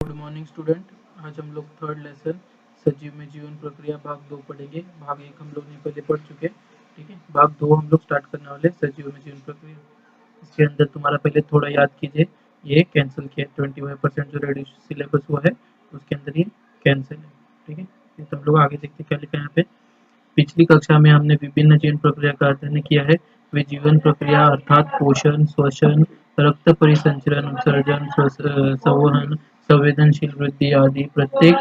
Good morning student. आज हम लोग थर्ड लेसन सजीव में जीवन प्रक्रिया भाग 2 पढ़ेंगे। भाग 1 हम लोग ने पहले पढ़ चुके हैं। ठीक है, भाग 2 हम लोग स्टार्ट करने वाले सजीव में जीवन प्रक्रिया। इसके अंदर तुम्हारा पहले थोड़ा याद कीजिए, ये कैंसिल किया 25% जो रेडियो सिलेबस हुआ है उसके अंदर ये कैंसिल है। ठीक है, फिर तुम लोग आगे देखते क्या लिखा है यहाँ पे। पिछली कक्षा में हमने विभिन्न जीवन प्रक्रिया का अध्ययन किया है। वे जीवन प्रक्रिया अर्थात पोषण, श्वसन, रक्त परिसंचरण, उत्सर्जन, संवहन, संवेदनशील वृद्धि आदि प्रत्येक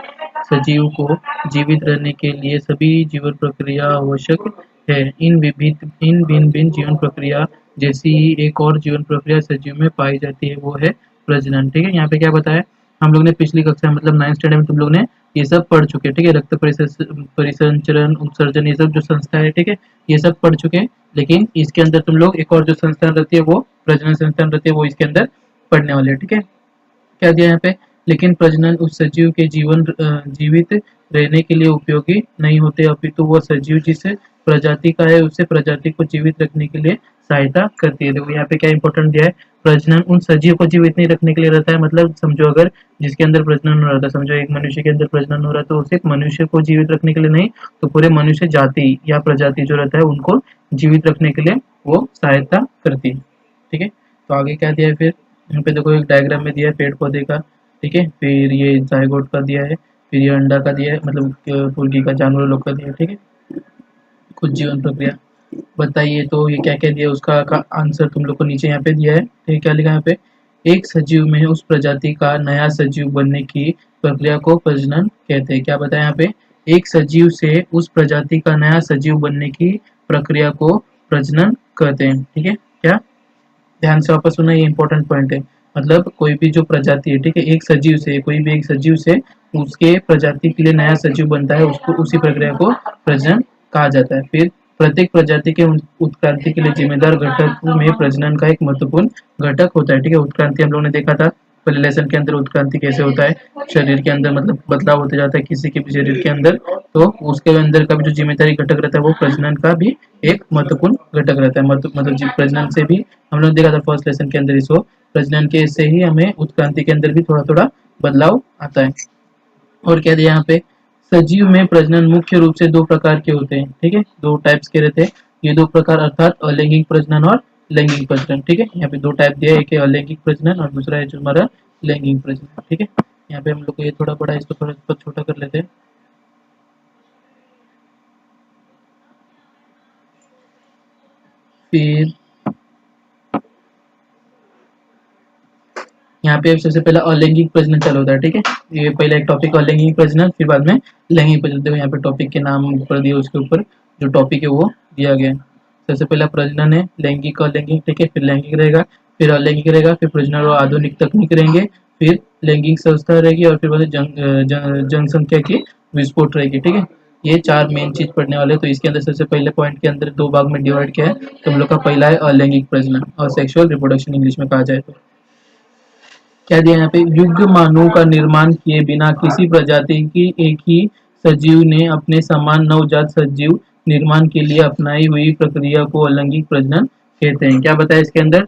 सजीव को जीवित रहने के लिए सभी जीवन प्रक्रिया आवश्यक है। इन भिन्न भिन्न जीवन प्रक्रिया जैसी एक और जीवन प्रक्रिया सजीव में पाई जाती है, वो है प्रजनन। ठीक है, यहाँ पे क्या बताया हम लोग ने पिछली कक्षा मतलब 9th स्टैंडर्ड में तुम लोग ने ये सब पढ़ चुके हैं। ठीक है, रक्त परिसंचरण, उत्सर्जन, ये सब जो संस्था है, ठीक है, ये सब पढ़ चुके हैं। लेकिन इसके अंदर तुम लोग एक और जो संस्थान रहती है वो प्रजनन संस्थान रहती है, वो इसके अंदर पढ़ने वाले हैं। ठीक है, क्या दिया यहाँ पे, लेकिन प्रजनन उस सजीव के जीवित रहने के लिए उपयोगी नहीं होते, अपितु वह सजीव जिस प्रजाति का है उसे प्रजाति को जीवित रखने के लिए सहायता करती है। देखो यहाँ पे क्या इंपॉर्टेंट दिया है, प्रजनन उन सजीव को जीवित नहीं रखने के लिए रहता है। मतलब समझो अगर जिसके अंदर प्रजनन हो रहा था, समझो एक मनुष्य के अंदर प्रजनन हो रहा है तो उसे मनुष्य को जीवित रखने के लिए नहीं, तो पूरे मनुष्य जाति या प्रजाति जो रहता है उनको जीवित रखने के लिए वो सहायता करती है। ठीक है, तो आगे क्या दिया है फिर, यहाँ पे देखो एक डायग्राम में दिया है पेड़ पौधे का। ठीक है, फिर ये जायगोट का दिया है, फिर ये अंडा का दिया है, मतलब मुर्गी का, जानवर लोग का दिया है। ठीक है, कुछ जीवन प्रक्रिया बताइए, तो ये क्या क्या दिया है उसका का आंसर तुम लोग को नीचे यहाँ पे दिया है। ठीक, क्या लिखा है यहाँ पे, एक सजीव में उस प्रजाति का नया सजीव बनने की प्रक्रिया को प्रजनन कहते हैं। क्या बताया यहाँ पे, एक सजीव से उस प्रजाति का नया सजीव बनने की प्रक्रिया को प्रजनन कहते हैं। ठीक है, क्या ध्यान से वापस सुना, ये इंपॉर्टेंट पॉइंट है। मतलब कोई भी जो प्रजाति है, ठीक है, एक सजीव से, कोई भी एक सजीव से उसके प्रजाति के लिए नया सजीव बनता है, उसको उसी प्रक्रिया को प्रजनन कहा जाता है। फिर प्रत्येक प्रजाति के उत्क्रांति के लिए जिम्मेदार घटक में प्रजनन का एक महत्वपूर्ण घटक होता है। ठीक है, उत्क्रांति हम लोगों ने देखा था पहले लेसन के अंदर, उत्क्रांति कैसे होता है, शरीर के अंदर मतलब बदलाव होते जाता है किसी के भी शरीर के अंदर, तो उसके अंदर का भी जो जिम्मेदारी घटक रहता है वो प्रजनन का भी एक महत्वपूर्ण घटक रहता है। मतलब प्रजनन से भी हम लोग देखा था फर्स्ट लेसन के अंदर इसको, प्रजनन के से ही हमें उत्क्रांति के अंदर भी थोड़ा थोड़ा बदलाव आता है। और क्या दिया यहाँ पे, सजीव में प्रजनन मुख्य रूप से दो प्रकार के होते हैं। ठीक है, दो टाइप्स के रहते हैं ये दो प्रकार, अर्थात अलैंगिक प्रजनन और लैंगिक प्रजनन। ठीक है, यहाँ पे दो टाइप दिया है, एक है अलैंगिक प्रजनन और दूसरा है जो हमारा लैंगिक प्रजनन। ठीक है, यहाँ पे हम लोग को ये थोड़ा बड़ा, इसको थोड़ा छोटा कर लेते हैं। फिर यहाँ पे सबसे पहला अलैंगिक प्रजनन चालू होता है। ठीक है, ये पहला एक टॉपिक अलैंगिक प्रजनन, फिर बाद में लैंगिक प्रजनन। देखो यहाँ पे टॉपिक के नाम ऊपर दिए, उसके ऊपर जो टॉपिक है वो दिया गया है। सबसे पहला प्रजनन है लैंगिक अलैंगिक। ठीक है, फिर लैंगिक रहेगा, फिर अलैंगिक रहेगा, फिर प्रजनन और आधुनिक तकनीक रहेंगे, फिर लैंगिक संस्था रहेगी और फिर बाद जनसंख्या की विस्फोट रहेगी। ठीक है, ये चार मेन चीज पढ़ने वाले। तो इसके अंदर सबसे पहले पॉइंट के अंदर दो भाग में डिवाइड किया है। तो हम लोग का पहला है अलैंगिक प्रजनन और सेक्सुअल रिप्रोडक्शन इंग्लिश में कहा जाए तो। क्या दिया यहाँ पे, युग्ममानव का निर्माण किए बिना किसी प्रजाति की एक ही सजीव ने अपने समान नवजात सजीव निर्माण के लिए अपनाई हुई प्रक्रिया को अलैंगिक प्रजनन कहते हैं। क्या बताया इसके अंदर,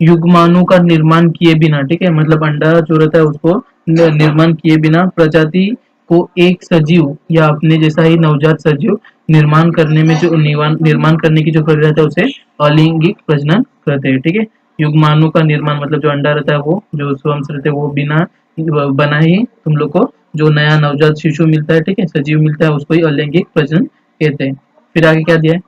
युग्माणु का निर्माण किए बिना, ठीक है, मतलब अंडा जो रहता है उसको निर्माण किए बिना प्रजाति को एक सजीव या अपने जैसा ही नवजात सजीव निर्माण करने में जो निर्माण करने की जो प्रक्रिया रहता है उसे अलैंगिक प्रजनन कहते हैं। ठीक है, युग्माणु का निर्माण मतलब जो अंडा रहता है वो, जो स्वंस रहते हैं वो बिना बना ही तुम लोग को जो नया नवजात शिशु मिलता है, ठीक है, सजीव मिलता है, उसको ही अलैंगिक प्रजनन कहते हैं। फिर आगे क्या दिया है,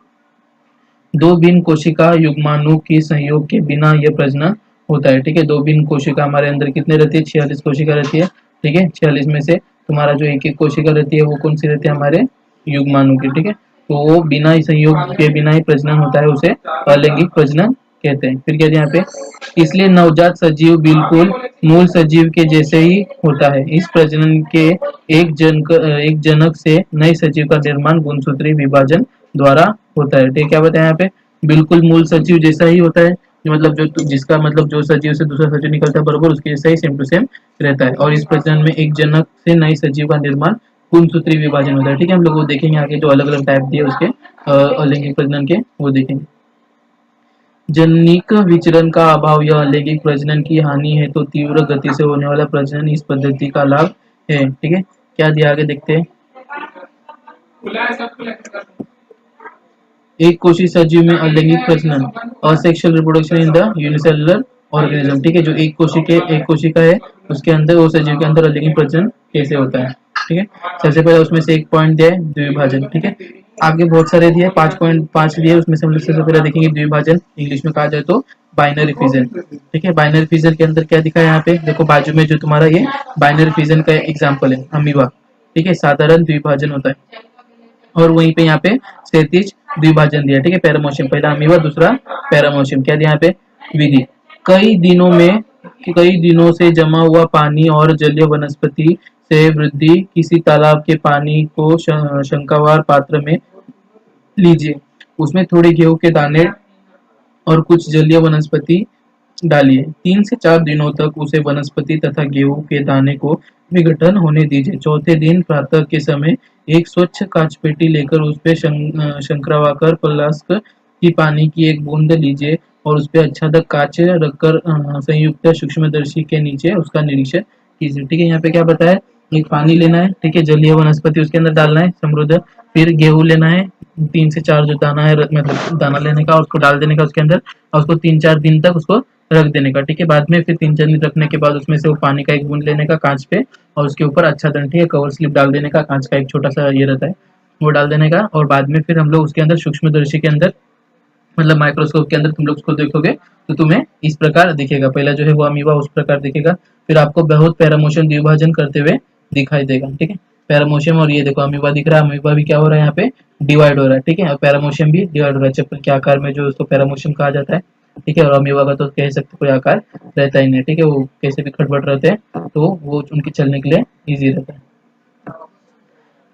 दो भिन्न कोशिका युग्माणु की संयोग के बिना यह प्रजनन होता है। ठीक है, दो भिन्न कोशिका हमारे अंदर कितने रहती है, 46 कोशिका रहती है। ठीक है, 46 में से तुम्हारा जो एक एक कोशिका रहती है वो कौन सी रहती है, हमारे युग्माणु की। ठीक है, तो वो बिना ही संयोग के बिना ही प्रजनन होता है, उसे अलैंगिक प्रजनन कहते हैं। फिर क्या है यहाँ पे, इसलिए नवजात सजीव बिल्कुल मूल सजीव के जैसे ही होता है। इस प्रजनन के एक जनक से नए सजीव का निर्माण गुणसूत्री विभाजन द्वारा होता है। ठीक है, क्या बताया यहाँ पे, बिल्कुल मूल सजीव जैसा ही होता है, मतलब जो जिसका मतलब जो सजीव से दूसरा सजीव निकलता है बराबर उसके जैसा ही सेम टू सेम रहता है। और इस प्रजनन में एक जनक से नए सजीव का निर्माण गुणसूत्री विभाजन होता है। ठीक है, हम लोग वो देखेंगे आगे, जो अलग अलग टाइप दिए उसके अलैंगिक प्रजनन के वो देखेंगे। जनिक विचरण का अभाव या अलैंगिक प्रजनन की हानि है तो तीव्र गति से होने वाला प्रजनन इस पद्धति का लाभ है। ठीक है, क्या दिया आगे देखते हैं। एक कोशी सजीव में अलैंगिक प्रजनन, asexual reproduction in the unicellular organism. ठीक है, जो एक कोशिका है उसके अंदर, वो सजीव के अंदर अलैंगिक प्रजनन कैसे होता है। ठीक है, सबसे पहले उसमें से एक पॉइंट दिया है द्विभाजन। ठीक है, आगे बहुत सारे दिए, 5.5 दिए, उसमें से हम लोग सबसे पहले देखेंगे द्विभाजन, इंग्लिश में कहा जाए तो बाइनरी फिजन। ठीक है, बाइनरी फिजन के अंदर क्या दिखा है यहाँ पे देखो, बाजू में जो तुम्हारा ये बाइनरी फिजन का एग्जाम्पल है अमीबा। ठीक है, साधारण द्विभाजन होता है। और वहीं पे यहाँ पे क्षैतिज द्विभाजन दिया। ठीक है, पैरामोशियम, पहला अमीबा, दूसरा पैरामोशियम। क्या दिया यहाँ पे, विधि, कई दिनों से जमा हुआ पानी और जलीय वनस्पति से वृद्धि, किसी तालाब के पानी को शंक्वाकार पात्र में लीजिए, उसमें थोड़े गेहूं के दाने और कुछ जलीय वनस्पति डालिए। 3 से 4 दिनों तक उसे वनस्पति तथा गेहूं के दाने को विघटन होने दीजिए। चौथे दिन प्रातः के समय एक स्वच्छ कांच पेटी लेकर उस पे शंक्वाकार फ्लास्क की पानी की एक बूंद लीजिए और उस पे आच्छादक कांच रखकर संयुक्त सूक्ष्मदर्शी के नीचे उसका निरीक्षण कीजिए। ठीक है, यहाँ पे क्या बताया, एक पानी लेना है, ठीक है, जलीय वनस्पति उसके अंदर डालना है समृद्ध, फिर गेहूं लेना है, 3 से 4 जो दाना है, मतलब दाना लेने का, उसको डाल देने का उसके अंदर, और उसको 3-4 दिन तक उसको रख देने का। ठीक है, बाद में फिर 3-4 दिन रखने के बाद उसमें से वो पानी का एक बूंद लेने का कांच पे, और उसके ऊपर अच्छा ठीक है कवर स्लिप डाल देने का, कांच का एक छोटा सा ये रहता है वो डाल देने का, और बाद में फिर हम लोग उसके अंदर सूक्ष्मदर्शी के अंदर, मतलब माइक्रोस्कोप के अंदर तुम लोग उसको देखोगे तो तुम्हें इस प्रकार दिखेगा। पहला जो है वो अमीबा उस प्रकार दिखेगा, फिर आपको बहुत पैरामोशियम द्विभाजन करते हुए दिखाई देगा। ठीक है, पैरामोशियम, और ये देखो अमीबा दिख रहा है, अमीबा भी क्या हो रहा है यहाँ पे, डिवाइड हो रहा है। ठीक है, और पैरामोशियम भी डिवाइड हो रहा है, चप्पल के आकार में जो उसको पैरामोशियम कहा जाता है। ठीक है, और अमीबा का तो कह सकते कोई आकार रहता ही नहीं। ठीक है, वो कैसे भी खटपट रहते हैं तो वो उनके चलने के लिए ईजी रहता है।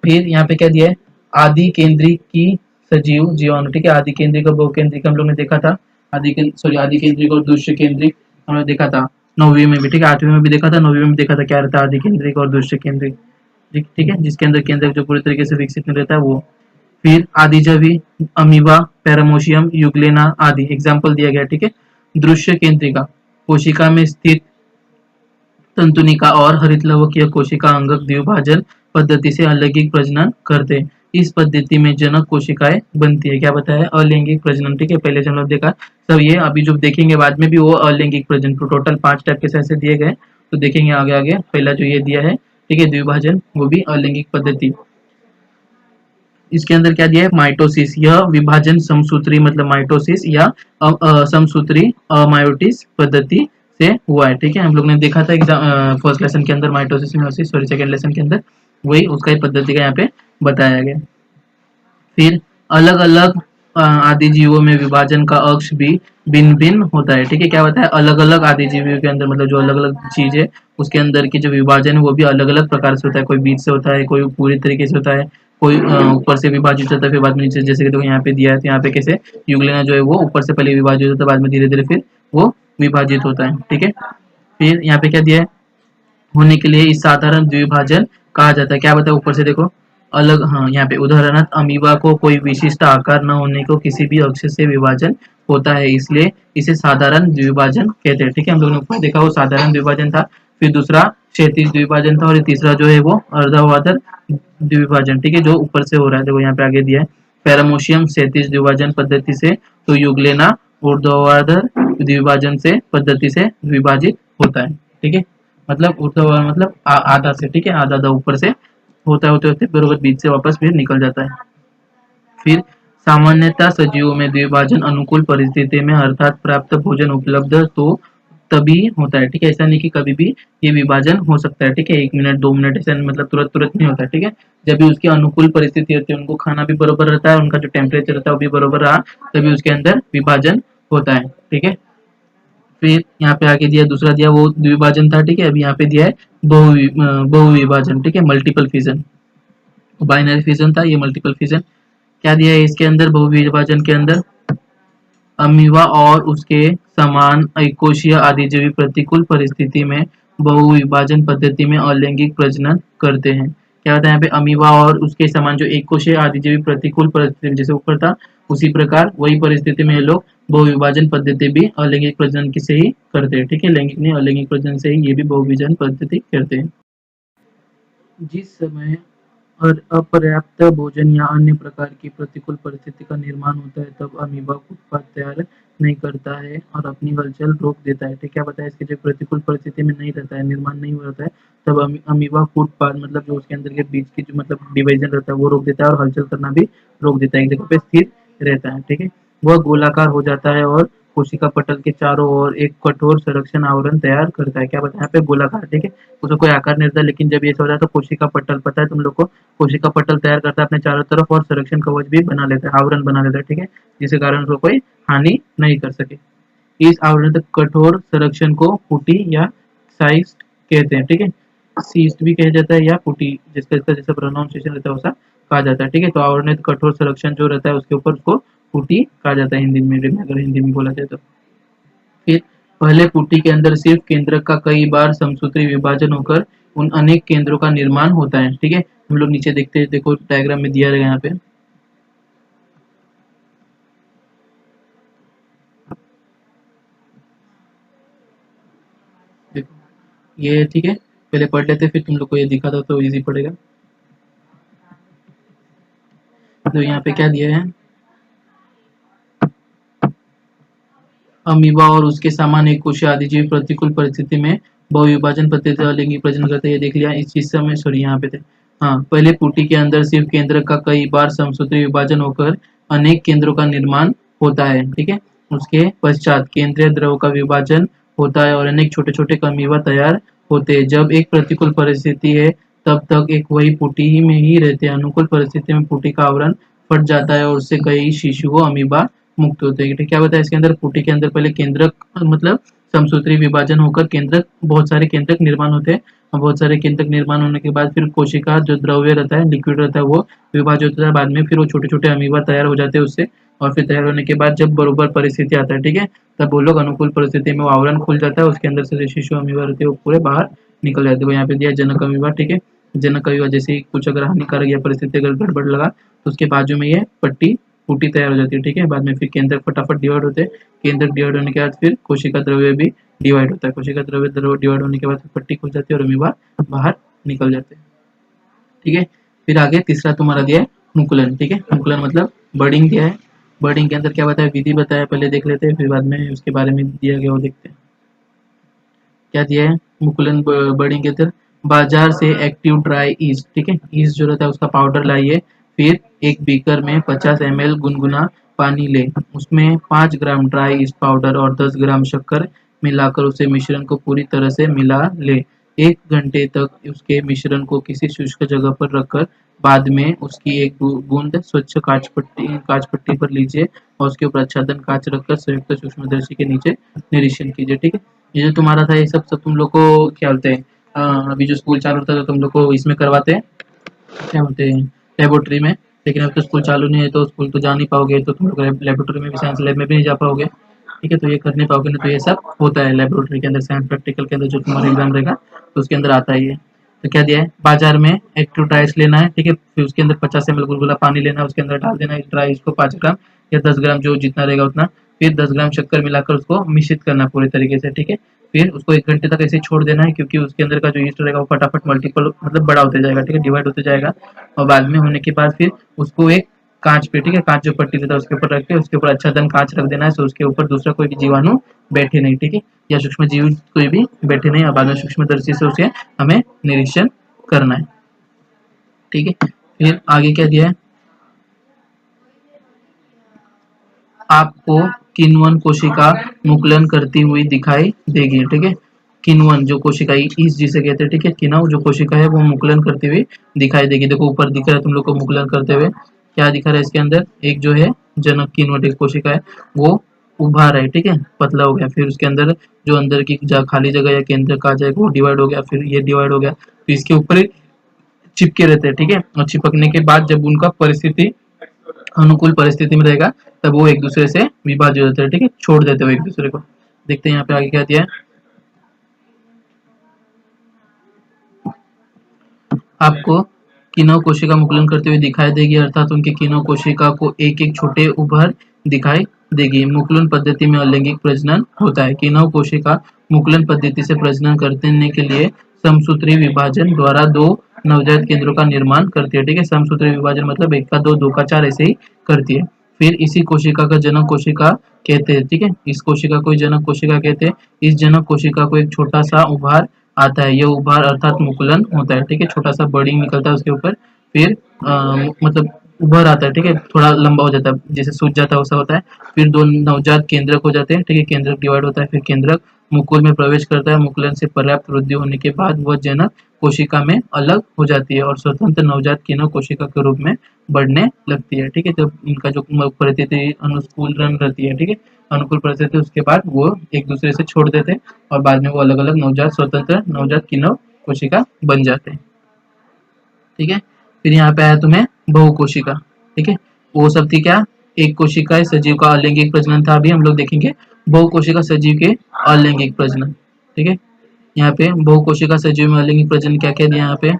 फिर यहाँ पे क्या दिया है, आदि केंद्री की सजीव जीवाणु। ठीक है, आदि केंद्रिक और बहुकेंद्रिक हम लोग ने देखा था, आदि केंद्रिक और दृश्य केंद्रिक हमने देखा था 9वीं में भी। ठीक है, 8वीं में भी देखा था, 9वीं में भी देखा था, क्या रहता है आदि केंद्रिक और दृश्य केंद्रिक। ठीक है, जिसके अंदर केंद्रक जो पूरी तरीके से विकसित नहीं रहता है वो। फिर आदिजवी, अमीबा, पैरामोशियम, यूग्लेना आदि एग्जाम्पल दिया गया। ठीक है, दृश्य केंद्रिका, कोशिका में स्थित तंतुनिका और हरितलवकीय कोशिका अंगक द्विभाजन पद्धति से अलैंगिक प्रजनन करते हैं। इस पद्धति में जनक कोशिकाएं बनती है। क्या बताया, अलैंगिक प्रजनन। ठीक है, पहले जो हम लोग देखा सब ये, अभी जो देखेंगे बाद में भी वो अलैंगिक प्रजनन, तो टोटल 5 टाइप के ऐसे दिए गए, तो देखेंगे आगे आगे। पहला जो ये दिया है, ठीक है, द्विभाजन, वो भी अलैंगिक पद्धति। इसके अंदर क्या दिया है, माइटोसिस, यह विभाजन समसूत्री, मतलब माइटोसिस या समसूत्री अमायोटिस पद्धति से हुआ है। ठीक है, हम लोग ने देखा था फर्स्ट लेसन के अंदर mitosis meiosis, sorry second lesson के अंदर वही उसका ही पद्धति का यहाँ पे बताया गया। फिर अलग अलग आदि जीवों में विभाजन का अक्ष भी भिन्न भिन्न होता है। ठीक है, क्या बताया, अलग अलग आदि जीवों के अंदर, मतलब जो अलग अलग चीज है उसके अंदर की जो विभाजन है वो भी अलग अलग प्रकार से होता है। कोई बीच से होता है, कोई पूरी तरीके से होता है, कोई ऊपर से विभाजित होता है फिर बाद में नीचे, जैसे कि देखो यहाँ पे दिया है, तो यहाँ पे कैसे यूग्लेना जो है वो ऊपर से पहले विभाजित होता है, बाद में धीरे धीरे फिर वो विभाजित होता है। ठीक है, फिर यहाँ पे क्या दिया है, होने के लिए इस साधारण द्विभाजन कहा जाता है। क्या बताया, ऊपर से देखो अलग, हाँ यहाँ पे उदाहरणार्थ अमीबा को कोई विशिष्ट आकार न होने को किसी भी अक्ष से विभाजन होता है, इसलिए इसे साधारण द्विभाजन कहते हैं। ठीक है, हम लोगों ने ऊपर देखा वो साधारण द्विभाजन था, फिर दूसरा क्षैतिज द्विभाजन था, और तीसरा जो है वो अर्धवादर द्विभाजन। ठीक है, जो ऊपर से हो रहा है, देखो यहाँ पे आगे दिया है, पैरामोशियम क्षैतिज द्विभाजन पद्धति से, तो यूग्लेना ऊर्ध्वाधर द्विभाजन से पद्धति से विभाजित होता है। ठीक है, मतलब ऊर्ध्वाधर मतलब आधा से, ठीक है, आधा आधा ऊपर से होता होते होते बरोबर बीच से वापस फिर निकल जाता है। फिर सामान्यतः सजीवों में द्विभाजन अनुकूल परिस्थिति में अर्थात प्राप्त भोजन उपलब्ध तो तभी होता है। ठीक है, ऐसा नहीं कि कभी भी ये विभाजन हो सकता है। ठीक है, 1 मिनट 2 मिनट ऐसा मतलब तुरंत तुरंत नहीं होता है। ठीक है, जब भी उसकी अनुकूल परिस्थिति होती है, उनको खाना भी बराबर रहता है, उनका जो टेम्परेचर रहता है वो भी बराबर रहा, तभी उसके अंदर विभाजन होता है। ठीक है, फिर यहाँ पे आगे दिया, दूसरा दिया वो द्विभाजन था। ठीक है, अभी यहाँ पे दिया है बहुविभाजन। ठीक है, मल्टीपल फिजन, बाइनरी फिजन था, ये मल्टीपल फिजन। क्या दिया है इसके अंदर, बहुविभाजन के अंदर, अमीबा और उसके समान एककोषीय आदिजीवी प्रतिकूल परिस्थिति में बहुविभाजन पद्धति में अलैंगिक प्रजनन करते हैं। क्या होता है यहाँ पे, अमीबा और उसके समान जो एककोषीय आदिजीवी प्रतिकूल परिस्थिति, जैसे ऊपर था उसी प्रकार वही परिस्थिति में ये लोग बहुविभाजन पद्धति भी अलैंगिक प्रजनन की से ही करते हैं, ठीक है। लैंगिक नहीं, अलैंगिक प्रजनन से ही ये भी बहुविभाजन पद्धति करते हैं। जिस समय और अपर्याप्त भोजन या अन्य प्रकार की प्रतिकूल परिस्थिति का निर्माण होता है तब अमीबा उत्पाद तैयार नहीं करता है और अपनी हलचल रोक देता है। ठीक है, बताया इसके जो प्रतिकूल परिस्थिति में नहीं रहता है, निर्माण नहीं हो रहता है, तब अमीबा उत्पाद मतलब जो उसके अंदर के बीज की जो मतलब डिवीजन रहता है वो रोक देता है और हलचल करना भी रोक देता है, एक जगह पे स्थिर रहता है। ठीक है, वह गोलाकार हो जाता है और कोशिका पटल के चारों ओर एक कठोर संरक्षण आवरण तैयार करता है। क्या बताया यहाँ पे, गोलाकार। ठीक है, उसको कोई आकार नहीं रहता, लेकिन जब ये हो जाता है तो कोशिका पटल, पता है तुम लोग को, कोशिका पटल तैयार करता है अपने चारों तरफ और संरक्षण कवच भी बना लेता है, आवरण बना लेता है। ठीक है, जिसके कारण उसको कोई हानि नहीं कर सके। इस आवरण तक कठोर संरक्षण को पुटी या साइस्ट कहते हैं। ठीक है, सीस्ट भी कहा जाता है या पुटी, जिसका इसका जैसा प्रोनाउंसिएशन रहता है वैसा कहा जाता है। ठीक है, तो आवरण कठोर संरक्षण जो रहता है उसके ऊपर उसको पुटी कहा जाता है हिंदी में, अगर हिंदी में बोला जाए तो। फिर पहले पुटी के अंदर सिर्फ केंद्रक का कई बार समसूत्री विभाजन होकर उन अनेक केंद्रों का निर्माण होता है। ठीक है, हम लोग नीचे देखते हैं, देखो डायग्राम में दिया रहेगा यहाँ पे, देखो ये। ठीक है, पहले पढ़ लेते फिर तुम लोग को ये दिखा दो तो इजी पड़ेगा। तो यहाँ पे क्या दिया है, अमीबा और उसके समान एक कोशीय आदिजीव प्रतिकूल परिस्थिति में बहुविभाजन पद्धति से अलैंगिक प्रजनन करते हैं। ये देख लिया, इस चीज में सॉरी यहाँ पे थे। हाँ, पहले पुटी के अंदर सिर्फ केंद्र का कई बार समसूत्री विभाजन होकर अनेक केंद्रों का निर्माण होता है। ठीक है, उसके पश्चात केंद्रीय द्रव का विभाजन होता है और अनेक छोटे छोटे अमीबा तैयार होते हैं। जब एक प्रतिकूल परिस्थिति है तब तक एक वही पुटी ही में ही रहते हैं। अनुकूल परिस्थिति में पुटी का आवरण फट जाता है और उससे कई शिशु अमीबा मुक्त होते हैं। क्या बताया इसके अंदर, पुटी के अंदर पहले केंद्रक मतलब समसूत्री विभाजन होकर केंद्रक, बहुत सारे केंद्रक निर्माण होते हैं और बहुत सारे केंद्रक निर्माण होने के बाद फिर कोशिका जो द्रव्य रहता है, लिक्विड रहता है, वो विभाजित होता है। बाद में फिर वो छोटे छोटे अमीबा तैयार हो जाते हैं उससे, और फिर तैयार होने के बाद जब बरोबर परिस्थिति आता है, ठीक है, तब वो लोग अनुकूल परिस्थिति में वो आवरण खुल जाता है, उसके अंदर से जो शिशु अमीबा रहते हैं वो पूरे बाहर निकल जाते हैं। यहाँ पे दिया जनक अमीबा। ठीक है, जनक अमीबा जैसे ही कुछ अगर हानिकारक या परिस्थिति अगर गड़बड़ लगा तो उसके बाजू में ये पट्टी पुटी तैयार हो जाती है। ठीक है, बाद में फिर केंद्रक फटाफट डिवाइड होते हैं। केंद्रक डिवाइड होने के बाद फिर कोशिका द्रव्य भी डिवाइड होता है। कोशिका द्रव्य डिवाइड होने के बाद पट्टी खुल जाती है और अमीबा बाहर निकल जाते हैं। ठीक है, फिर आगे तीसरा तुम्हारा दिया है मुकुलन। ठीक है, मुकुलन मतलब बर्डिंग दिया है। बर्डिंग के अंदर क्या बताया, विधि बताया, पहले देख लेते हैं, फिर बाद में उसके बारे में दिया गया वो देखते हैं। क्या दिया है मुकुलन बर्डिंग के अंदर, बाजार से एक्टिव ड्राई ईस्ट, ठीक है, ईस्ट जो रहता है उसका पाउडर लाइए। फिर एक बीकर में 50 ml गुनगुना पानी ले, उसमें 5 ग्राम ड्राई ईस्ट पाउडर और 10 ग्राम शक्कर मिलाकर उसे मिश्रण को पूरी तरह से मिला ले। 1 घंटे तक उसके मिश्रण को किसी शुष्क जगह पर रखकर बाद में उसकी एक बूंद स्वच्छ कांच पट्टी पर लीजिए और उसके ऊपर आच्छादन कांच रखकर संयुक्त सूक्ष्मदर्शी के नीचे निरीक्षण कीजिए। ठीक है, ये जो तुम्हारा था ये सब तुम लोग को क्या बोलते हैं, अभी जो स्कूल चालू होता है तो तुम लोग को इसमें करवाते हैं, क्या बोलते हैं, लेबोरेटरी में। लेकिन अब तो स्कूल चालू नहीं है तो स्कूल तो जा नहीं पाओगे, तो तुम लोग लेबोरेटरी में भी, साइंस लैब में भी नहीं जा पाओगे। ठीक है, तो ये कर नहीं पाओगे ना, तो ये सब होता है लेबोरेटरी के अंदर, साइंस प्रैक्टिकल के अंदर जो तुम्हारा एग्जाम रहेगा तो उसके अंदर आता है ये। तो क्या दिया है, बाजार में एक्टिव ड्राई आइस लेना है। ठीक है, फिर उसके अंदर 50 ml गुलगुला पानी लेना है, उसके अंदर डाल देना है ड्राई आइस को 5 ग्राम या 10 ग्राम जो जितना रहेगा उतना। फिर 10 ग्राम शक्कर मिलाकर उसको मिश्रित करना पूरे तरीके से। ठीक है, फिर उसको 1 घंटे तक ऐसे छोड़ देना है, क्योंकि उसके अंदर का जो ईस्ट रहेगा वो फटाफट मल्टीपल मतलब बड़ा होते जाएगा। ठीक है, डिवाइड होते जाएगा और बाद में होने के बाद फिर उसको एक कांच पे, ठीक है, कांच जो पट्टी देता है उसके ऊपर रख के उसके ऊपर अच्छा दन कांच रख देना है, सो उसके ऊपर दूसरा कोई भी जीवाणु बैठे नहीं। ठीक है, या सूक्ष्म जीव कोई भी बैठे नहीं, और बाद में सूक्ष्मदर्शी से उसे हमें निरीक्षण करना है। ठीक है, फिर आगे क्या दिया है, आपको किण्वन कोशिका मुकुलन करती हुई दिखाई देगी। ठीक है, किण्वन जो कोशिका ईस्ट जिसे कहते हैं, ठीक है, किण्व जो कोशिका है वो मुकुलन करती हुई दिखाई देगी। देखो ऊपर दिख रहा है तुम लोग को मुकुलन करते हुए, क्या दिख रहा है इसके अंदर, एक जो है जनक किण्वन कोशिका है वो उभार है। ठीक है, पतला हो गया, फिर उसके अंदर जो अंदर की खाली जगह या केंद्र का जाएगा वो डिवाइड हो गया, फिर ये डिवाइड हो गया, फिर इसके ऊपर चिपके रहते हैं। ठीक है, और चिपकने के बाद जब उनका परिस्थिति अनुकूल परिस्थिति में रहेगा तब वो एक दूसरे से विभाजित होते हैं। ठीक है, छोड़ देते हो एक दूसरे को। देखते हैं यहाँ पे आगे क्या दिया है, आपको किण्व कोशिका मुकुलन करते हुए दिखाई देगी, अर्थात उनके किण्व कोशिका को एक एक छोटे उभर दिखाई देगी। मुकुलन पद्धति में अलैंगिक प्रजनन होता है कि नव कोशिका मुकुलन पद्धति से प्रजनन करने के लिए समसूत्री विभाजन द्वारा दो नवजात केंद्रों का निर्माण करती है। ठीक है, समसूत्री विभाजन मतलब 1 का 2, 2 का 4 ऐसे ही करती है। फिर इसी कोशिका का जनक कोशिका कहते हैं। ठीक है, इस कोशिका को जनक कोशिका कहते हैं। इस जनक कोशिका को एक छोटा सा उभार आता है, यह उभार अर्थात मुकुलन होता है। ठीक है, छोटा सा बर्डिंग निकलता है उसके ऊपर, फिर मतलब उभर आता है। ठीक है, थोड़ा लंबा हो जाता है, जैसे सूज जाता है वैसा होता है। फिर दो नवजात केंद्रक हो जाते हैं। ठीक है, केंद्रक डिवाइड होता है, फिर केंद्रक मुकुल में प्रवेश करता है। मुकुलन से पर्याप्त वृद्धि होने के बाद वह जनक कोशिका में अलग हो जाती है और स्वतंत्र नवजात किण्व कोशिका के रूप में बढ़ने लगती है। ठीक है, जब इनका जो परिस्थिति अनुकूल रन रहती है, ठीक है, अनुकूल परिस्थिति, उसके बाद वो एक दूसरे से छोड़ देते हैं और बाद में वो अलग अलग नवजात स्वतंत्र नवजात किण्व कोशिका बन जाते हैं। ठीक है, फिर यहाँ पे आया तुम्हें बहुकोशिका। ठीक है, वो सब थी क्या, एक कोशिका सजीव का अलैंगिक प्रजनन था, अभी हम लोग देखेंगे बहुकोशिका सजीव के अलैंगिक प्रजनन। ठीक है, यहाँ पे बहुकोशिका सजीव में अलैंगिक प्रजनन क्या क्या दिया यहाँ पे,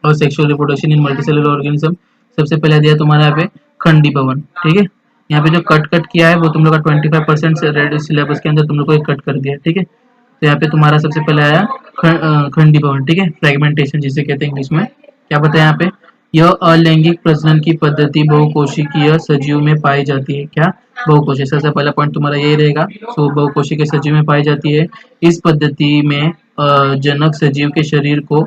और sexual reproduction in multicellular organism. सबसे पहले दिया तुम्हारा यहाँ पे खंडी भवन। ठीक है, यहाँ पे जो कट किया है वो तुम लोग का 25% रेड सिलेबस के अंदर तुम लोग को कट कर दिया। ठीक है, तो यहाँ पे तुम्हारा सबसे पहले आया खंडी भवन। ठीक है, फ्रेगमेंटेशन जिसे कहते हैं इंग्लिश में। क्या बताया यहाँ पे, यह अलैंगिक प्रजनन की पद्धति बहुकोशिकीय सजीव में पाई जाती है। क्या, बहुकोशिकीय, सबसे पहला पॉइंट तुम्हारा यही रहेगा। सो बहुकोशिकीय सजीव में पाई जाती है। इस पद्धति में जनक सजीव के शरीर को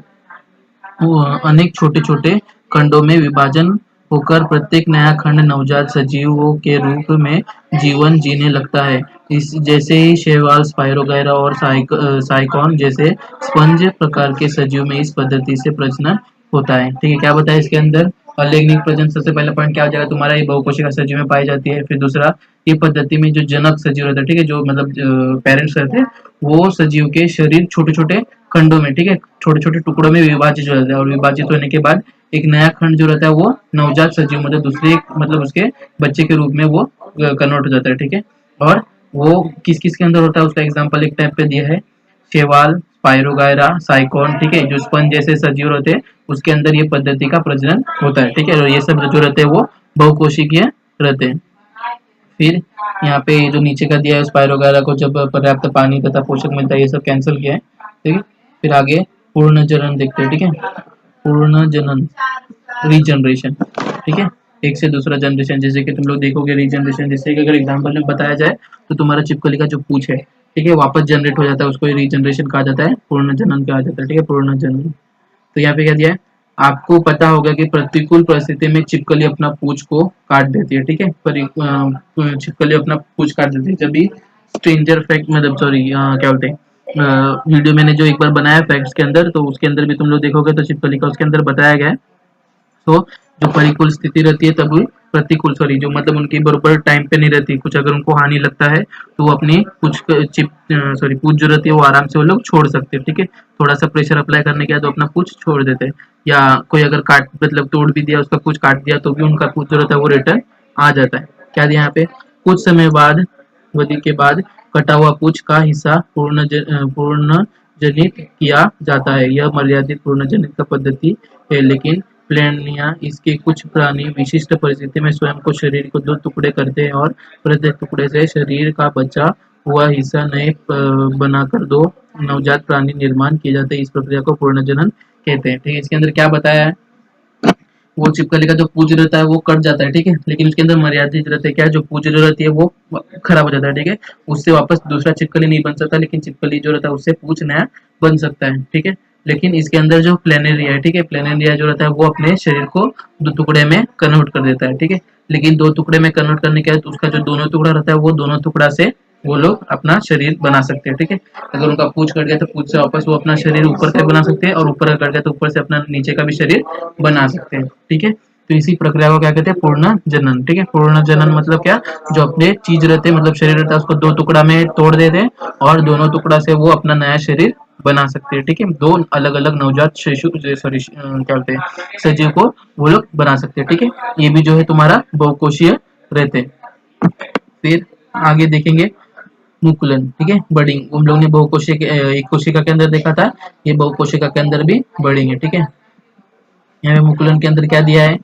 अनेक छोटे छोटे खंडों में विभाजन होकर प्रत्येक नया खंड नवजात सजीवों के रूप में जीवन जीने लगता है। इस जैसे ही शैवाल, स्पाइरोगैरा और साइकॉन जैसे स्पंज प्रकार के सजीव में इस पद्धति से प्रजनन होता है। ठीक है, क्या बताया इसके अंदर, अलैंगिक प्रजनन सबसे पहला पॉइंट क्या हो जाएगा तुम्हारा, ये बहुकोशिका सजीव में पाई जाती है। फिर दूसरा, ये पद्धति में जो जनक सजीव रहता है, ठीक है, जो मतलब पेरेंट्स रहते हैं, वो सजीव के शरीर छोटे छोटे खंडों में, ठीक है, छोटे छोटे टुकड़ों में विभाजित हो जाता है और विभाजित होने के बाद एक नया खंड जो रहता है वो नवजात सजीव मतलब दूसरे मतलब उसके बच्चे के रूप में वो कन्वर्ट हो जाता है। ठीक है, और वो किस किस के अंदर होता है उसका एग्जांपल एक टाइप पे दिया है, शैवाल, स्पाइरोगायरा, साइकॉन। ठीक है, जो स्पंज जैसे सजीव रहते हैं उसके अंदर ये पद्धति का प्रजनन होता है। ठीक है, और ये सब जो रहते हैं वो बहुकोशिकीय रहते हैं। फिर यहाँ पे जो नीचे का दिया है, स्पाइरोगायरा को जब पर्याप्त पानी तथा पोषक मिलता है, ये सब कैंसिल किया है। ठीक है, फिर आगे पूर्ण जनन देखते हैं। ठीक है, पूर्ण जनन, रीजनरेशन। ठीक है, एक से दूसरा जनरेशन, जैसे कि तुम लोग देखोगे रीजनरेशन, जैसे कि अगर एग्जांपल में बताया जाए तो तुम्हारा छिपकली का जो पूछ है, ठीक है, वापस जनरेट हो जाता है, उसको रीजनरेशन कहा जाता है, पूर्ण जनन कहा जाता है। ठीक है, पूर्ण जनन। तो यहाँ पे क्या दिया है, आपको पता होगा कि प्रतिकूल परिस्थिति में छिपकली अपना पूंछ को काट देती है। ठीक है, छिपकली अपना पूंछ काट देती है। जब भी स्ट्रेंजर फैक्ट मतलब सॉरी क्या बोलते हैं, वीडियो मैंने जो एक बार बनाया फैक्ट्स के अंदर, तो उसके अंदर भी तुम लोग देखोगे तो छिपकली का उसके अंदर बताया गया है। तो जो परिकूल स्थिति रहती है तब प्रतिकूल सॉरी जो मतलब उनकी बराबर टाइम पे नहीं रहती, कुछ अगर उनको हानि लगता है तो वो अपनी पूछ जो रहती है वो आराम से वो लोग छोड़ सकते हैं। ठीक है, थोड़ा सा प्रेशर अप्लाई करने के बाद तो अपना पूछ छोड़ देते हैं, या कोई अगर काट मतलब तोड़ भी दिया उसका पूछ काट दिया तो भी उनका पूछ जो रहता है वो रिटर्न आ जाता है। क्या दिया यहाँ पे, कुछ समय बाद वधि के बाद कटा हुआ पूछ का हिस्सा पूर्ण जनित किया जाता है। यह मर्यादित पूर्ण जनित का पद्धति है, लेकिन प्लेनिया इसके कुछ प्राणी विशिष्ट परिस्थिति में स्वयं को शरीर को 2 टुकड़े करते हैं और प्रत्येक टुकड़े से शरीर का बचा हुआ हिस्सा नए बनाकर 2 नवजात प्राणी निर्माण किए जाते हैं। इस प्रक्रिया को पूर्ण जनन कहते हैं। ठीक है, इसके अंदर क्या बताया है, वो छिपकली का जो पूंछ रहता है वो कट जाता है। ठीक है, लेकिन उसके अंदर मर्यादित रहता है, क्या जो पूंछ जो रहती है वो खराब हो जाता है। ठीक है, उससे वापस दूसरा छिपकली नहीं बन सकता, लेकिन छिपकली जो रहता है उससे पूंछ नया बन सकता है। ठीक है, लेकिन इसके अंदर जो प्लेनेरिया है, ठीक है, प्लेनेरिया जो रहता है वो अपने शरीर को 2 टुकड़े में कन्वर्ट कर देता है। ठीक है, लेकिन 2 टुकड़े में कन्वर्ट करने के बाद उसका जो दोनों टुकड़ा रहता है वो दोनों टुकड़ा से वो लोग अपना शरीर बना सकते हैं। ठीक है, अगर उनका पूंछ कट गया तो पूंछ से वापस वो अपना शरीर ऊपर का बना सकते हैं, और ऊपर का कट गया तो ऊपर से अपना नीचे का भी शरीर बना सकते हैं। ठीक है, तो इसी प्रक्रिया को क्या कहते हैं, पूर्ण जनन। ठीक है, पूर्ण जनन मतलब क्या, जो अपने चीज रहते हैं मतलब शरीर रहता है उसको 2 टुकड़ा में तोड़ देते हैं और दोनों टुकड़ा से वो अपना नया शरीर बना सकते हैं। ठीक है, 2 अलग अलग नवजात शिशु सॉरी क्या बोलते हैं सजीव को वो लोग बना सकते हैं। ठीक है, ये भी जो है तुम्हारा बहुकोशीय रहते हैं। फिर आगे देखेंगे मुकुलन। ठीक है, बर्डिंग, हम लोग ने बहुकोशिका एक कोशिका के अंदर देखा था, ये बहुकोशिका के अंदर भी बर्डिंग है। ठीक है, यहाँ पे मुकुलन के अंदर क्या दिया है,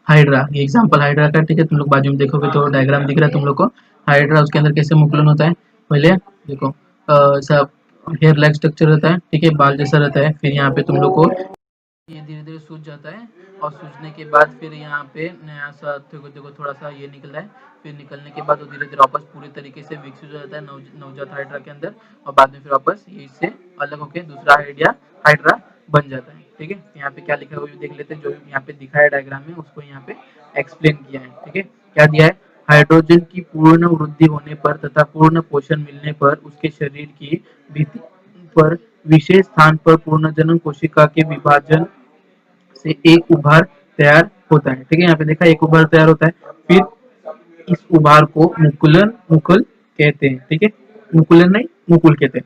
हाइड्रा, ये एग्जांपल हाइड्रा का, ठीक है। तुम लोग बाजू में देखोगे तो डायग्राम दिख रहा है तुम लोग को। हाइड्रा, उसके अंदर कैसे मुकुलन होता है, पहले देखो सब हेयर लाइक स्ट्रक्चर रहता है, ठीक है, बाल जैसा रहता है। फिर यहाँ पे तुम लोग को ये धीरे धीरे सूज जाता है, और सूजने के बाद फिर यहाँ पे नया सा देखो देखो थोड़ा सा ये निकला है। फिर निकलने के बाद वो धीरे धीरे वापस पूरी तरीके से विकसित हो जाता है नवजात हाइड्रा के अंदर, और बाद में फिर वापस ये इससे अलग होकर दूसरा हाइड्रा बन जाता है, ठीक है। यहाँ पे क्या लिखा है वो भी देख लेते हैं, जो यहाँ पे दिखा है डायग्राम में उसको यहाँ पे एक्सप्लेन किया है, ठीक है। क्या दिया है, हाइड्रोजन की पूर्ण वृद्धि होने पर तथा पूर्ण पोषण मिलने पर उसके शरीर की भित्ति पर विशेष स्थान पर पूर्णजनन कोशिका के विभाजन से एक उभार तैयार होता है, ठीक है। यहाँ पे देखा एक उभार तैयार होता है, फिर इस उभार को मुकुल कहते हैं, ठीक है। मुकुलन नहीं, मुकुल कहते हैं।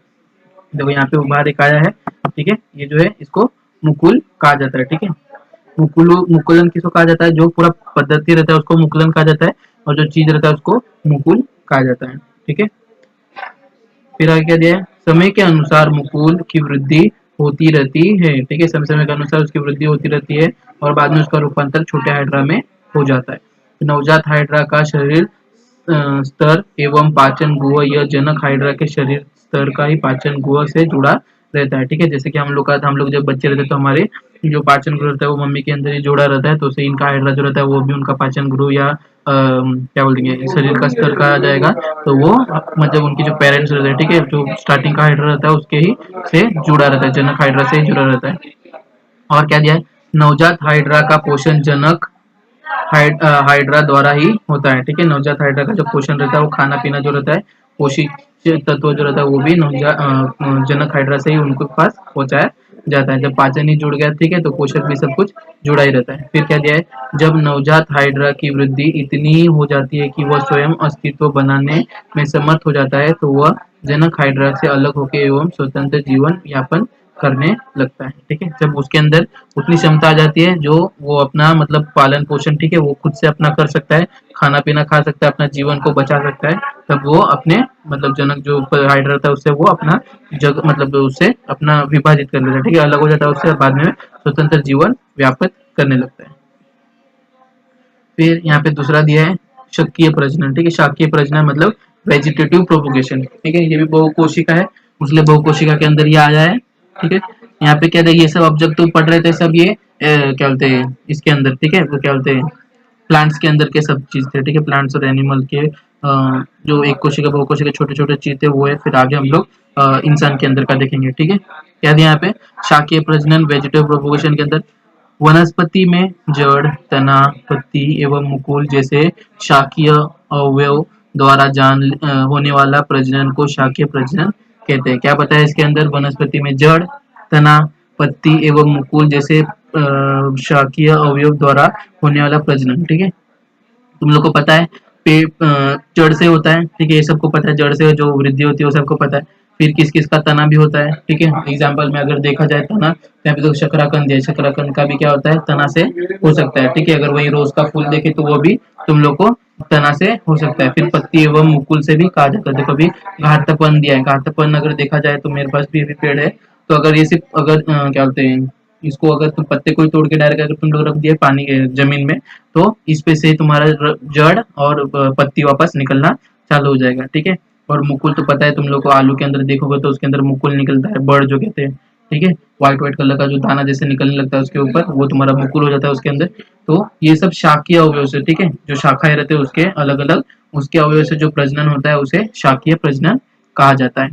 देखो यहाँ पे उभार एक आया है, ठीक है, ये जो है इसको मुकुल कहा जाता है, ठीक है। मुकुलन किसको कहा जाता है, जो पूरा पद्धति रहता है उसको मुकुलन कहा जाता है, और जो चीज रहता है उसको मुकुल कहा जाता है, ठीक है। फिर आगे क्या दिया है, समय के अनुसार मुकुल की वृद्धि होती रहती है, ठीक है। समय समय के अनुसार उसकी वृद्धि होती रहती है, और बाद में उसका रूपांतर छोटे हाइड्रा में हो जाता है। नवजात हाइड्रा का शरीर स्तर एवं पाचन गुहा यह जनक हाइड्रा के शरीर स्तर का ही पाचन गुहा से जुड़ा रहता है, ठीक है। जैसे कि हम लोग जब बच्चे रहते तो हमारे जो पाचन गुरु रहता है वो मम्मी के अंदर ही जोड़ा रहता है, तो उसे इनका हाइड्रा जो रहता है वो भी उनका पाचन गुरु या क्या बोलेंगे शरीर का स्तर कहा जाएगा। तो वो मतलब उनके जो पेरेंट्स रहते हैं, ठीक है, जो स्टार्टिंग का हाइड्रा रहता है उसके ही से जुड़ा रहता है, जनक हाइड्रा से ही जुड़ा रहता है। और क्या दिया है, नवजात हाइड्रा का पोषण जनक हाइड्रा द्वारा ही होता है, ठीक है। नवजात हाइड्रा का जो पोषण रहता है वो खाना पीना जो रहता है, पोषक तत्व जो रहता है वो भी जनक हाइड्रा से ही उनके पास पहुंचाया जाता है। जब पाचन ही जुड़ गया, ठीक है, तो पोषक भी सब कुछ जुड़ा ही रहता है। फिर क्या दिया है, जब नवजात हाइड्रा की वृद्धि इतनी हो जाती है कि वह स्वयं अस्तित्व बनाने में समर्थ हो जाता है, तो वह जनक हाइड्रा से अलग होकर एवं स्वतंत्र जीवन यापन करने लगता है, ठीक है। जब उसके अंदर उतनी क्षमता आ जाती है जो वो अपना मतलब पालन पोषण, ठीक है, वो खुद से अपना कर सकता है, खाना पीना खा सकता है, अपना जीवन को बचा सकता है, तब वो अपने मतलब जनक जो हाइड्रा था उससे वो अपना जग मतलब उससे अपना विभाजित कर लेता है, ठीक है, अलग हो जाता है उससे, बाद में स्वतंत्र जीवन व्यापित करने लगता है। फिर यहाँ पे दूसरा दिया है शाकीय प्रजनन, ठीक है। शाकीय प्रजनन मतलब वेजिटेटिव प्रोपोगेशन, ठीक है, ये भी बहुकोशिका है, इसलिए बहुकोशिका के अंदर ये आया है, ठीक है। यहाँ पे क्या देखिए, ये सब ऑब्जेक्ट तो पढ़ रहे थे सब, ये क्या बोलते हैं इसके अंदर, ठीक है, वो क्या बोलते हैं प्लांट्स के अंदर के सब चीज थे, ठीक है, प्लांट्स और एनिमल के जो एक कोशिका बहुकोशिका छोटे छोटे चीज थे वो है। फिर आगे हम लोग इंसान के अंदर का देखेंगे, ठीक है। क्या दिया यहाँ पे, शाकीय प्रजनन वेजिटेटिव प्रोपोगेशन के अंदर वनस्पति में जड़, तना, पत्ती एवं मुकुल जैसे शाकीय अवयव द्वारा होने वाला प्रजनन को शाकीय प्रजनन कहते हैं। क्या बताया इसके अंदर, वनस्पति में जड़, तना, पत्ती एवं मुकुल जैसे शाकीय अवयव द्वारा होने वाला प्रजनन, ठीक है। तुम लोग को पता है जड़ से होता है, ठीक है, ये सबको पता है, जड़ से जो वृद्धि होती है वो सबको पता है। फिर किस किस का तना भी होता है, ठीक है। एग्जाम्पल में अगर देखा जाए तना, यहाँ पे तो शकराकंद है, शकराकंद का भी क्या होता है, तना से हो सकता है, ठीक है। अगर वही रोज का फूल देखे तो वो भी तुम लोग को तना से हो सकता है। फिर पत्ती एवं मुकुल से भी कहा जाता है। देखो अभी घाटपन दिया है, घाटपन अगर देखा जाए तो मेरे पास भी अभी पेड़ है, तो अगर ये सिर्फ अगर क्या बोलते हैं इसको, अगर तुम पत्ते को ही तोड़ के डायरेक्ट अगर तुम लोग रख दिए पानी जमीन में, तो इस पे से तुम्हारा जड़ और पत्ती वापस निकलना चालू हो जाएगा, ठीक है। और मुकुल तो पता है तुम लोग को, आलू के अंदर देखोगे तो उसके अंदर मुकुल निकलता है, बड़ जो कहते हैं, ठीक है, व्हाइट व्हाइट कलर का जो दाना जैसे निकलने लगता है उसके ऊपर, वो तुम्हारा मुकुल हो जाता है उसके अंदर। तो ये सब शाकीय अवयव से, ठीक है, जो शाखाएं रहते हैं उसके अलग अलग उसके अवयव से जो प्रजनन होता है उसे शाकीय प्रजनन कहा जाता है,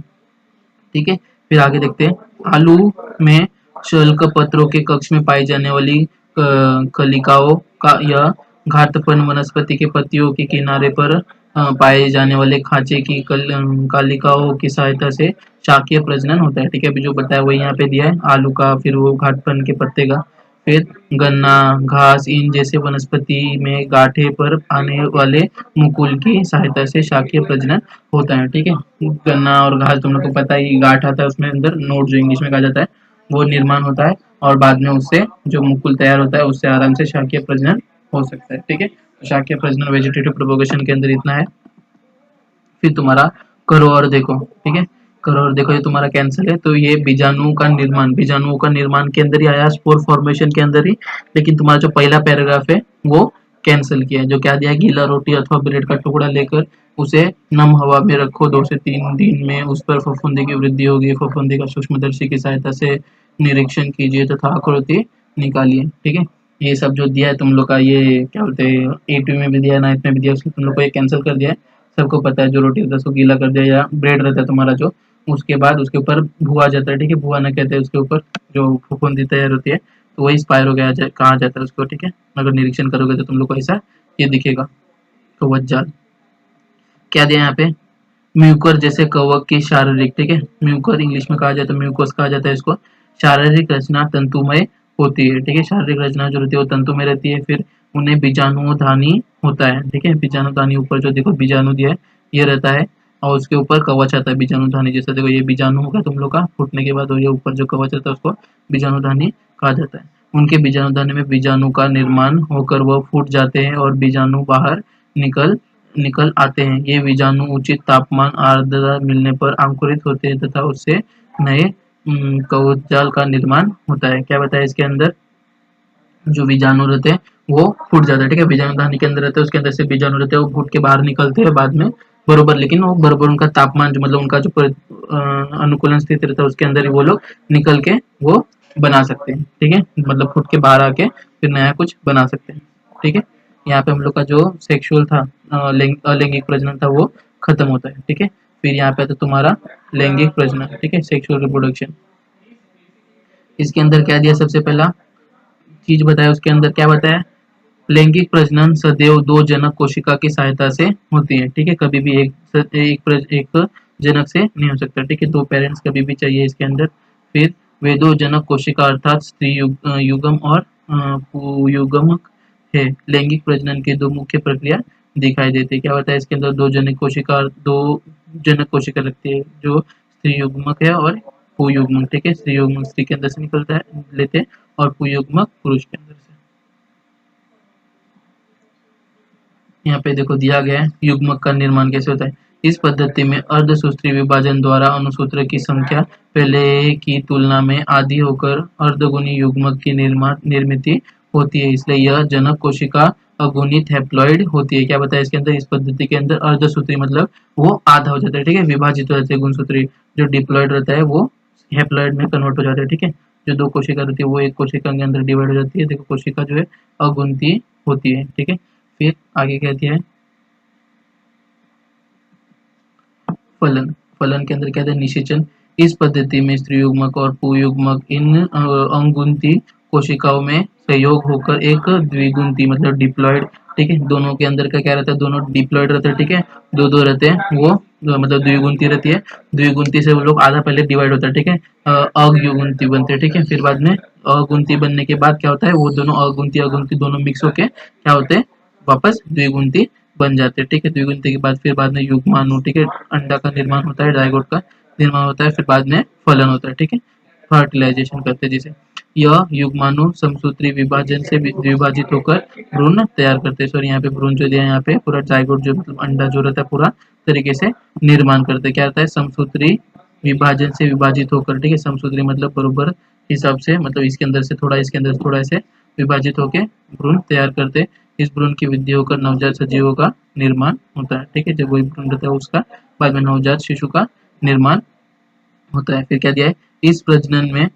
ठीक है। फिर आगे देखते हैं, आलू में शल्क पत्रों के कक्ष में पाई जाने वाली कलिकाओं का या घातपन वनस्पति के पत्तियों के किनारे पर पाए जाने वाले खांचे की कालिकाओं की सहायता से शाकीय प्रजनन होता है, ठीक है। अभी जो बताया वही यहाँ पे दिया है, आलू का, फिर वो घाटपन के पत्ते का, फिर गन्ना, घास, इन जैसे वनस्पति में गांठे पर आने वाले मुकुल की सहायता से शाकीय प्रजनन होता है, ठीक है। गन्ना और घास तुम लोग को पता ही, गांठ आता है उसमें अंदर, नोट जो इंग्लिश में कहा जाता है, वो निर्माण होता है, और बाद में उससे जो मुकुल तैयार होता है उससे आराम से शाकीय प्रजनन हो सकता है, ठीक है। शाकीय प्रजनन वेजिटेटिव प्रोपोगेशन के अंदर इतना है। फिर तुम्हारा करो और देखो, ठीक है, करो और देखो, ये तुम्हारा कैंसिल है, तो ये बीजाणु का निर्माण, बीजाणुओं का निर्माण के अंदर ही आया, स्पोर फॉर्मेशन के अंदर ही। लेकिन तुम्हारा जो पहला पैराग्राफ है वो कैंसिल किया है। जो क्या दिया है, गीला रोटी अथवा ब्रेड का टुकड़ा लेकर उसे नम हवा में रखो 2 से 3 दिन में उस पर फफूंदी की वृद्धि होगी। फफूंदी का सूक्ष्मदर्शी की सहायता से निरीक्षण कीजिए तथा आकृति निकालिए। ठीक है, ये सब जो दिया है तुम लोग का, ये क्या बोलते हैं 8वीं में भी दिया है 9th में भी दिया है, उसको तुम लोग को ये कैंसिल कर दिया है। सबको पता है जो रोटी रहता है उसको गीला कर दिया, या ब्रेड रहता है तुम्हारा जो, उसके बाद उसके ऊपर भुआ जाता है। ठीक है, भुआ ना कहते हैं उसके ऊपर जो फफूंदी तैयार होती है, तो वही स्पायरो कहा जाता है उसको। ठीक है, अगर निरीक्षण करोगे तो तुम लोग को ऐसा ये दिखेगा। कवच जाल क्या दिया है यहाँ पे, म्यूकर जैसे कवक की शारीरिक, ठीक है, म्यूकर इंग्लिश में कहा जाता है, म्यूकोस कहा जाता है इसको। शारीरिक रचना तंतुमय होती है। ठीक है, शारीरिक रचना जो रहती है वो तंतुमय रहती है। फिर उन्हें बीजाणुधानी होता है। ठीक है, बीजाणुधानी ऊपर जो देखो बीजाणु दिया है ये रहता है, और उसके ऊपर कवच आता है बीजाणुधानी जैसा। देखो ये बीजाणु होगा तुम लोग का फूटने के बाद, और ये ऊपर जो कवच रहता है उसको बीजाणुधानी कहा जाता है। उनके बीजाणुधानी में बीजाणु का निर्माण होकर वह फूट जाते हैं और बीजाणु बाहर निकल निकल आते हैं। ये बीजाणु उचित तापमान आर्द्रता मिलने पर अंकुरित होते हैं तथा उससे नए कवचजाल का निर्माण होता है। क्या बताया इसके अंदर, जो बीजाणु रहते हैं वो फूट जाता है। ठीक है, बीजाणुधानी के अंदर रहते हैं, उसके अंदर से बीजाणु रहते हैं वो फूट के बाहर निकलते हैं बाद में बरोबर, लेकिन वो बरोबर उनका तापमान जो मतलब उनका जो अनुकूलन स्थिति रहता है उसके अंदर ही वो लोग निकल के वो बना सकते हैं। ठीक है, मतलब फूट के बाहर आके फिर नया कुछ बना सकते हैं। ठीक है, यहाँ पे हम लोग का जो सेक्सुअल था अलैंगिक प्रजनन था वो खत्म होता है। ठीक है, फिर यहाँ पे तो तुम्हारा लैंगिक प्रजनन। ठीक है, सेक्सुअल रिप्रोडक्शन। इसके अंदर क्या दिया, सबसे पहला चीज बताया उसके अंदर क्या बताया, लैंगिक प्रजनन सदैव दो जनक कोशिका की सहायता से होती है। ठीक है, कभी भी एक जनक से नहीं हो सकता। ठीक है, दो पेरेंट्स कभी भी चाहिए इसके अंदर। फिर वे दो जनक कोशिका अर्थात स्त्री युगम और पुयुग्मक है। लैंगिक प्रजनन की दो मुख्य प्रक्रिया दिखाई देती है। क्या होता है इसके अंदर, दो जनक कोशिका लगती है जो स्त्री युग्मक है और पुयुग्मक। ठीक है, स्त्री युग्मक स्त्री के अंदर से निकलता है लेते हैं और पुयुग्मक पुरुष के अंदर से। यहाँ पे देखो दिया गया है युग्मक का निर्माण कैसे होता है। इस पद्धति में अर्धसूत्री विभाजन द्वारा अनुसूत्र की संख्या पहले की तुलना में आधी होकर अर्धगुणी युग्मक की निर्मित होती है, इसलिए यह जनक कोशिका अगुणित हैप्लॉइड होती है। क्या बताया इसके अंदर, इस पद्धति के अंदर अर्धसूत्री मतलब वो आधा हो जाता है। ठीक है, विभाजित हो जाते हैं गुणसूत्री। जो डिप्लॉइड रहता है वो हैप्लॉइड में कन्वर्ट हो जाता है। ठीक है, जो दो कोशिका रहती है वो एक कोशिका के अंदर डिवाइड हो जाती है। देखो कोशिका जो है अगुणती होती है। ठीक है, फिर आगे क्या दिया है, फलन। फलन के अंदर क्या है, निषेचन। इस पद्धति में स्त्रीयुग्मक और पुयुग्मक इन अंगुणती कोशिकाओं में संयोग होकर एक द्विगुणती मतलब डिप्लॉइड। ठीक है, दोनों के अंदर का क्या रहता है, दोनों डिप्लॉइड रहते हैं। ठीक है, दो दो रहते हैं वो मतलब द्विगुणती रहती है। द्विगुणती से वो लोग आधा पहले डिवाइड होता है। ठीक है, अयुगुणती बनते हैं। ठीक है, फिर बाद में अगुणती बनने के बाद क्या होता है, वो दोनों अगुणती अगुणती दोनों मिक्स होके क्या होते हैं, वापस द्विगुणती बन जाते हैं। ठीक है, द्विगुणती के बाद फिर बाद में युग्माणु, ठीक है, अंडा का निर्माण होता है, जायगोट का निर्माण होता है, फिर बाद में फलन होता है। ठीक है, फर्टिलाइजेशन करते हैं जिसे। यह युग्माणु समसूत्री विभाजन से विभाजित होकर भ्रूण तैयार करते हैं। सॉरी यहाँ पे भ्रूण जो दिया है यहाँ पे पूरा जायगोट जो मतलब अंडा जो रहता है पूरा तरीके से निर्माण करते हैं। क्या रहता है, समसूत्री विभाजन से विभाजित होकर। ठीक है, समसूत्री मतलब बरोबर हिसाब से मतलब इसके अंदर से थोड़ा इसके अंदर थोड़ा ऐसे विभाजित होकर भ्रूण तैयार करते हैं। इस भ्रूण की वृद्धि होकर नवजात सजीवों का निर्माण होता है। ठीक है, जब वही भ्रूण रहता है उसका बाद में नवजात शिशु का निर्माण होता है। फिर क्या दिया है, इस प्रजनन में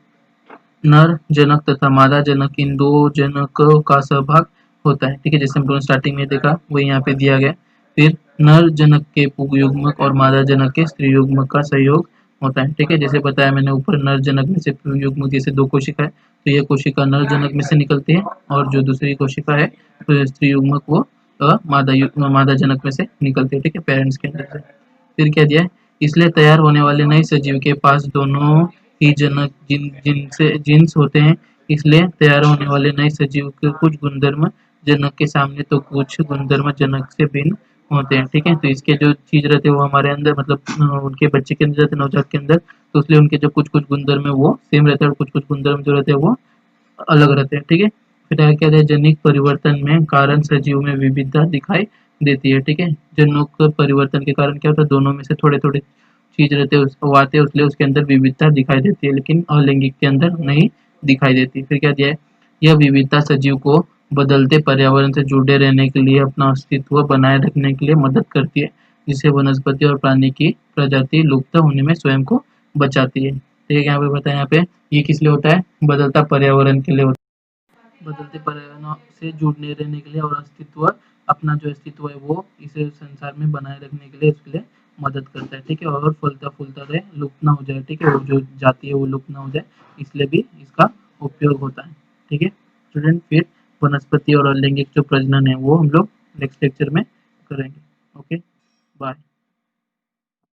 नर जनक तथा मादा जनक इन दो जनकों का सहभाग होता है। ठीक है, जैसे हम लोगों ने स्टार्टिंग में देखा वही यहाँ पे दिया गया। फिर नर जनक के पुंयुग्मक और मादा जनक के स्त्री युग्मक का सहयोग होता है। ठीक है, जैसे बताया मैंने ऊपर नर जनक में से पुंयुग्मक जैसे दो कोशिका है तो ये कोशिका नर जनक में से निकलती है और जो दूसरी कोशिका है तो स्त्री युग्मक वो मादा जनक में से निकलती है। ठीक है, पेरेंट्स के अंदर से। फिर क्या दिया है, इसलिए तैयार होने वाले नए सजीव के पास दोनों ही जनक जीन्स होते हैं। इसलिए तैयार होने वाले नए सजीव के कुछ गुणधर्म जनक के सामने तो कुछ गुणधर्म जनक से भिन्न होते हैं। ठीक है, तो इसके जो चीज रहते हैं वो हमारे अंदर मतलब उनके बच्चे के अंदर रहते हैं, नवजात के अंदर, तो इसलिए उनके जो कुछ कुछ गुणधर्म है वो सेम रहता है और कुछ कुछ गुणधर्म जो रहते हैं वो अलग रहते हैं। ठीक है, फिर क्या कहते हैं, जनिक परिवर्तन में कारण सजीव में विविधता दिखाई देती है। ठीक है, जनुक परिवर्तन के कारण क्या होता है, दोनों में से थोड़े थोड़े चीज रहते हैं वो आते हैं इसलिए उसके अंदर विविधता दिखाई देती है, लेकिन अलैंगिक के अंदर नहीं दिखाई देती। फिर क्या दिया है, यह विविधता सजीव को बदलते पर्यावरण से जुड़े रहने के लिए, अपना अस्तित्व बनाए रखने के लिए मदद करती है, जिससे वनस्पति और प्राणी की प्रजाति लुप्त होने में स्वयं को बचाती है। ठीक है, यहाँ पे बताया, यहाँ पे ये किस लिए होता है, बदलता पर्यावरण के लिए होता है, बदलते पर्यावरण से जुड़ने रहने के लिए और अस्तित्व, अपना जो अस्तित्व है वो इसे संसार में बनाए रखने के लिए इसके लिए मदद करता है। ठीक है, और फलता फूलता रहे, लुप्त ना हो जाए। ठीक है, वो जो जाति है वो लुप्त ना हो जाए, इसलिए भी इसका उपयोग होता है। ठीक है स्टूडेंट, फिर वनस्पति और अलैंगिक जो प्रजनन है वो हम लोग नेक्स्ट लेक्चर में करेंगे। Okay, bye.